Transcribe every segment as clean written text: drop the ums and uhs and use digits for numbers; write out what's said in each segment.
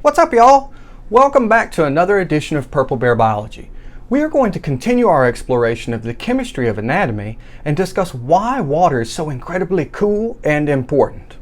What's up, y'all? Welcome back to another edition of Purple Bear Biology. We are going to continue our exploration of the chemistry of anatomy and discuss why water is so incredibly cool and important.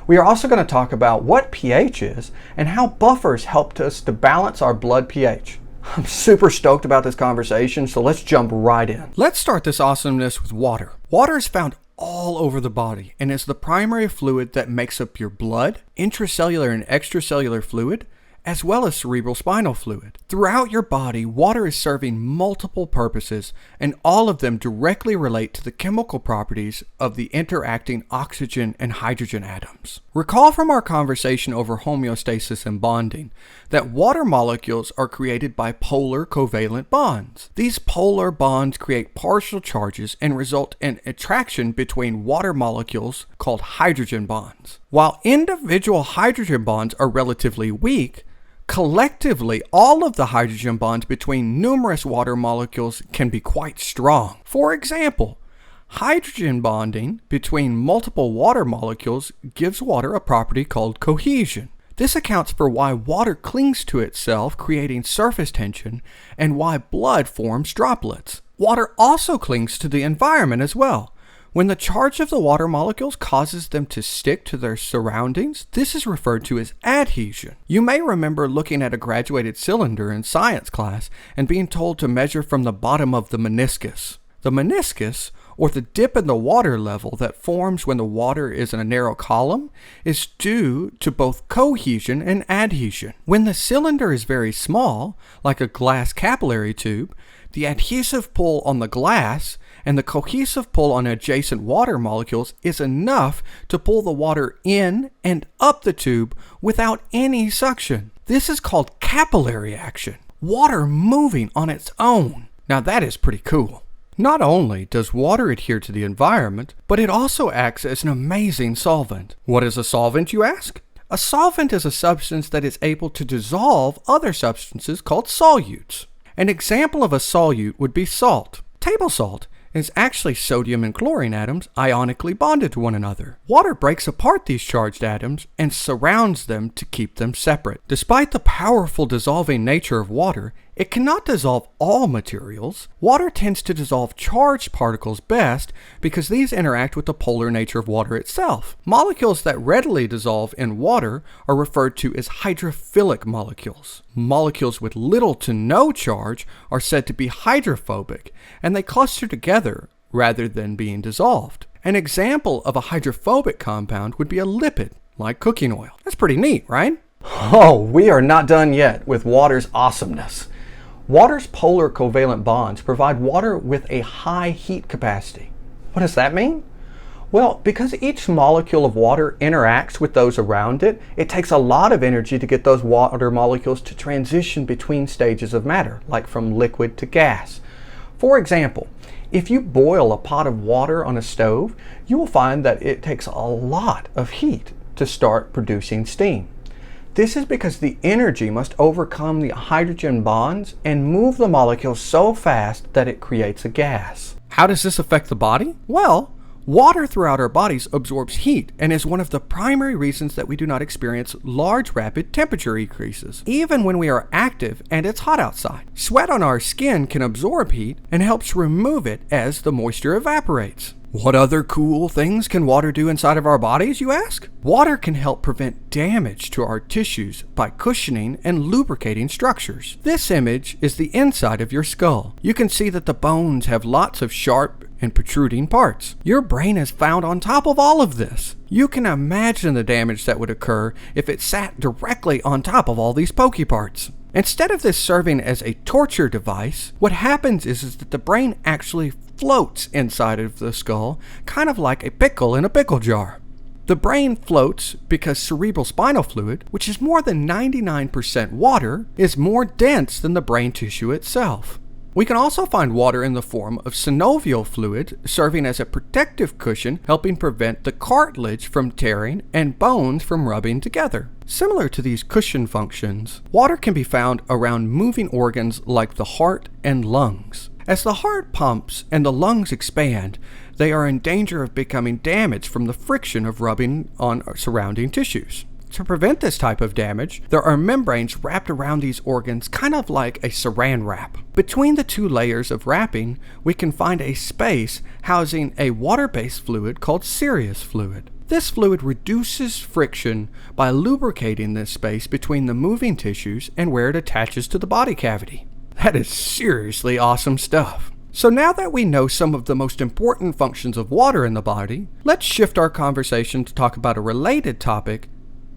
We are also going to talk about what pH is and how buffers helped us to balance our blood pH. I'm super stoked about this conversation, so let's jump right in. Let's start this awesomeness with water. Water is found all over the body and is the primary fluid that makes up your blood, intracellular and extracellular fluid, as well as cerebral spinal fluid. Throughout your body, water is serving multiple purposes, and all of them directly relate to the chemical properties of the interacting oxygen and hydrogen atoms. Recall from our conversation over homeostasis and bonding that water molecules are created by polar covalent bonds. These polar bonds create partial charges and result in attraction between water molecules called hydrogen bonds. While individual hydrogen bonds are relatively weak, collectively, all of the hydrogen bonds between numerous water molecules can be quite strong. For example, hydrogen bonding between multiple water molecules gives water a property called cohesion. This accounts for why water clings to itself, creating surface tension, and why blood forms droplets. Water also clings to the environment as well. When the charge of the water molecules causes them to stick to their surroundings, this is referred to as adhesion. You may remember looking at a graduated cylinder in science class and being told to measure from the bottom of the meniscus. The meniscus, or the dip in the water level that forms when the water is in a narrow column, is due to both cohesion and adhesion. When the cylinder is very small, like a glass capillary tube, the adhesive pull on the glass and the cohesive pull on adjacent water molecules is enough to pull the water in and up the tube without any suction. This is called capillary action, water moving on its own. Now that is pretty cool. Not only does water adhere to the environment, but it also acts as an amazing solvent. What is a solvent, you ask? A solvent is a substance that is able to dissolve other substances called solutes. An example of a solute would be salt. Table salt is actually sodium and chlorine atoms ionically bonded to one another. Water breaks apart these charged atoms and surrounds them to keep them separate. Despite the powerful dissolving nature of water, it cannot dissolve all materials. Water tends to dissolve charged particles best because these interact with the polar nature of water itself. Molecules that readily dissolve in water are referred to as hydrophilic molecules. Molecules with little to no charge are said to be hydrophobic, and they cluster together rather than being dissolved. An example of a hydrophobic compound would be a lipid, like cooking oil. That's pretty neat, right? Oh, we are not done yet with water's awesomeness. Water's polar covalent bonds provide water with a high heat capacity. What does that mean? Well, because each molecule of water interacts with those around it, it takes a lot of energy to get those water molecules to transition between stages of matter, like from liquid to gas. For example, if you boil a pot of water on a stove, you will find that it takes a lot of heat to start producing steam. This is because the energy must overcome the hydrogen bonds and move the molecules so fast that it creates a gas. How does this affect the body? Well, water throughout our bodies absorbs heat and is one of the primary reasons that we do not experience large rapid temperature increases, even when we are active and it's hot outside. Sweat on our skin can absorb heat and helps remove it as the moisture evaporates. What other cool things can water do inside of our bodies, you ask? Water can help prevent damage to our tissues by cushioning and lubricating structures. This image is the inside of your skull. You can see that the bones have lots of sharp and protruding parts. Your brain is found on top of all of this. You can imagine the damage that would occur if it sat directly on top of all these pokey parts. Instead of this serving as a torture device, what happens is that the brain actually floats inside of the skull, kind of like a pickle in a pickle jar. The brain floats because cerebral spinal fluid, which is more than 99% water, is more dense than the brain tissue itself. We can also find water in the form of synovial fluid, serving as a protective cushion, helping prevent the cartilage from tearing and bones from rubbing together. Similar to these cushion functions, water can be found around moving organs like the heart and lungs. As the heart pumps and the lungs expand, they are in danger of becoming damaged from the friction of rubbing on surrounding tissues. To prevent this type of damage, there are membranes wrapped around these organs kind of like a saran wrap. Between the two layers of wrapping, we can find a space housing a water-based fluid called serous fluid. This fluid reduces friction by lubricating this space between the moving tissues and where it attaches to the body cavity. That is seriously awesome stuff. So now that we know some of the most important functions of water in the body, let's shift our conversation to talk about a related topic,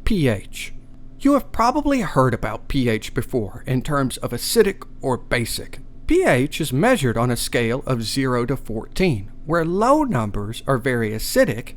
pH. You have probably heard about pH before in terms of acidic or basic. pH is measured on a scale of 0 to 14, where low numbers are very acidic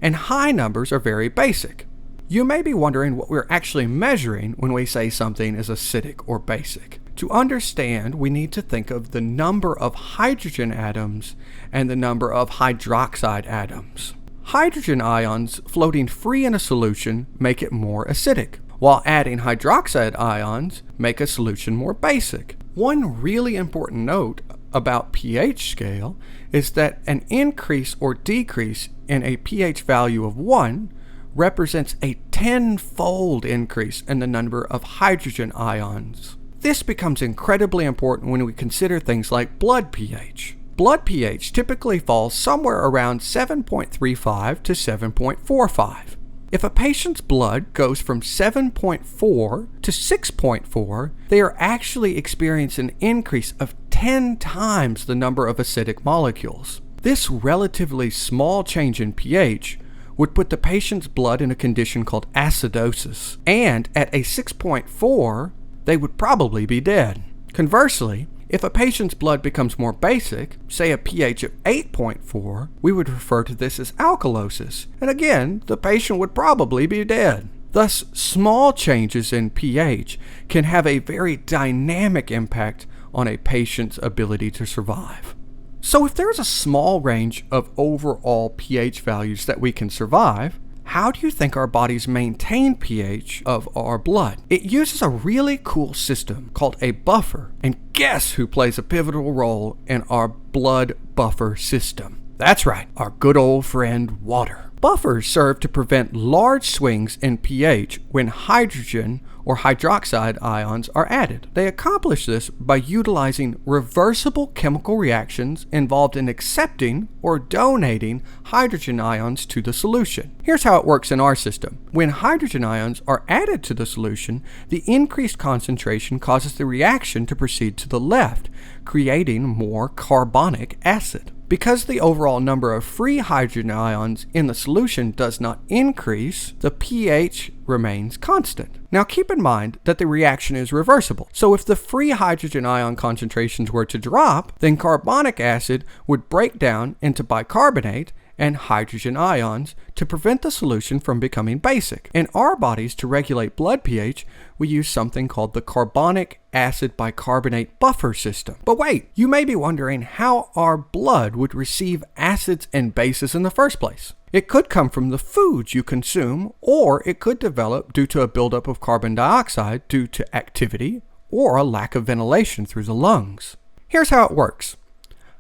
and high numbers are very basic. You may be wondering what we're actually measuring when we say something is acidic or basic. To understand, we need to think of the number of hydrogen atoms and the number of hydroxide atoms. Hydrogen ions floating free in a solution make it more acidic, while adding hydroxide ions make a solution more basic. One really important note about pH scale is that an increase or decrease in a pH value of 1 represents a 10-fold increase in the number of hydrogen ions. This becomes incredibly important when we consider things like blood pH. Blood pH typically falls somewhere around 7.35 to 7.45. If a patient's blood goes from 7.4 to 6.4, they are actually experiencing an increase of 10 times the number of acidic molecules. This relatively small change in pH would put the patient's blood in a condition called acidosis, and at a 6.4, they would probably be dead. Conversely, if a patient's blood becomes more basic, say a pH of 8.4, we would refer to this as alkalosis, and again, the patient would probably be dead. Thus, small changes in pH can have a very dynamic impact on a patient's ability to survive. So if there's a small range of overall pH values that we can survive, how do you think our bodies maintain pH of our blood? It uses a really cool system called a buffer. And guess who plays a pivotal role in our blood buffer system? That's right, our good old friend water. Buffers serve to prevent large swings in pH when hydrogen or hydroxide ions are added. They accomplish this by utilizing reversible chemical reactions involved in accepting or donating hydrogen ions to the solution. Here's how it works in our system. When hydrogen ions are added to the solution, the increased concentration causes the reaction to proceed to the left, creating more carbonic acid. Because the overall number of free hydrogen ions in the solution does not increase, the pH remains constant. Now keep in mind that the reaction is reversible. So if the free hydrogen ion concentrations were to drop, then carbonic acid would break down into bicarbonate and hydrogen ions to prevent the solution from becoming basic. In our bodies, to regulate blood pH, we use something called the carbonic acid bicarbonate buffer system. But wait, you may be wondering how our blood would receive acids and bases in the first place. It could come from the foods you consume, or it could develop due to a buildup of carbon dioxide due to activity or a lack of ventilation through the lungs. Here's how it works.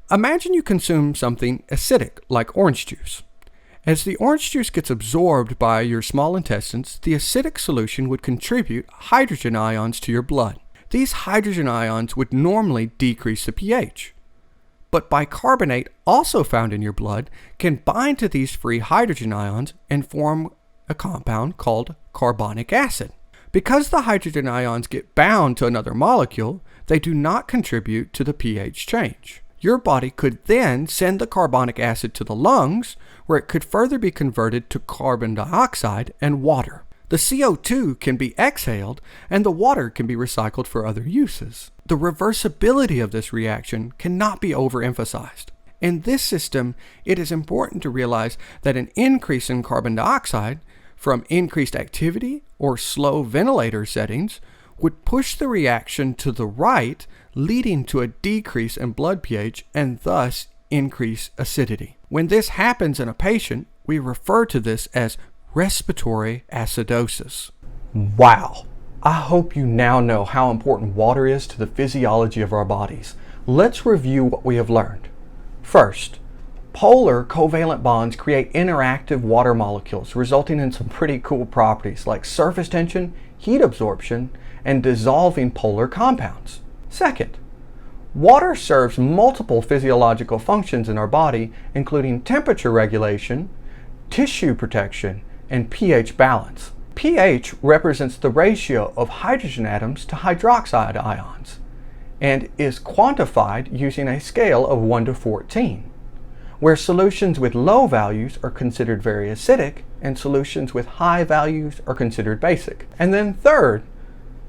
Imagine you consume something acidic like orange juice. As the orange juice gets absorbed by your small intestines, the acidic solution would contribute hydrogen ions to your blood. These hydrogen ions would normally decrease the pH. But bicarbonate, also found in your blood, can bind to these free hydrogen ions and form a compound called carbonic acid. Because the hydrogen ions get bound to another molecule, they do not contribute to the pH change. Your body could then send the carbonic acid to the lungs, where it could further be converted to carbon dioxide and water. The CO2 can be exhaled, and the water can be recycled for other uses. The reversibility of this reaction cannot be overemphasized. In this system, it is important to realize that an increase in carbon dioxide from increased activity or slow ventilator settings would push the reaction to the right, leading to a decrease in blood pH and thus increase acidity. When this happens in a patient, we refer to this as respiratory acidosis. Wow! I hope you now know how important water is to the physiology of our bodies. Let's review what we have learned. First, Polar covalent bonds create interactive water molecules, resulting in some pretty cool properties like surface tension, heat absorption, and dissolving polar compounds. Second, water serves multiple physiological functions in our body, including temperature regulation, tissue protection, and pH balance. pH represents the ratio of hydrogen atoms to hydroxide ions and is quantified using a scale of 1 to 14, where solutions with low values are considered very acidic and solutions with high values are considered basic. And then third,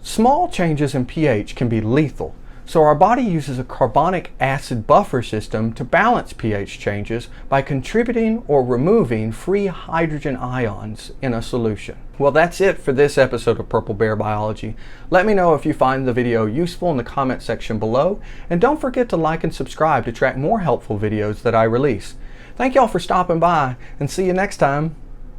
small changes in pH can be lethal, so our body uses a carbonic acid buffer system to balance pH changes by contributing or removing free hydrogen ions in a solution. Well, that's it for this episode of Purple Bear Biology. Let me know if you find the video useful in the comment section below, and don't forget to like and subscribe to track more helpful videos that I release. Thank y'all for stopping by, and see you next time.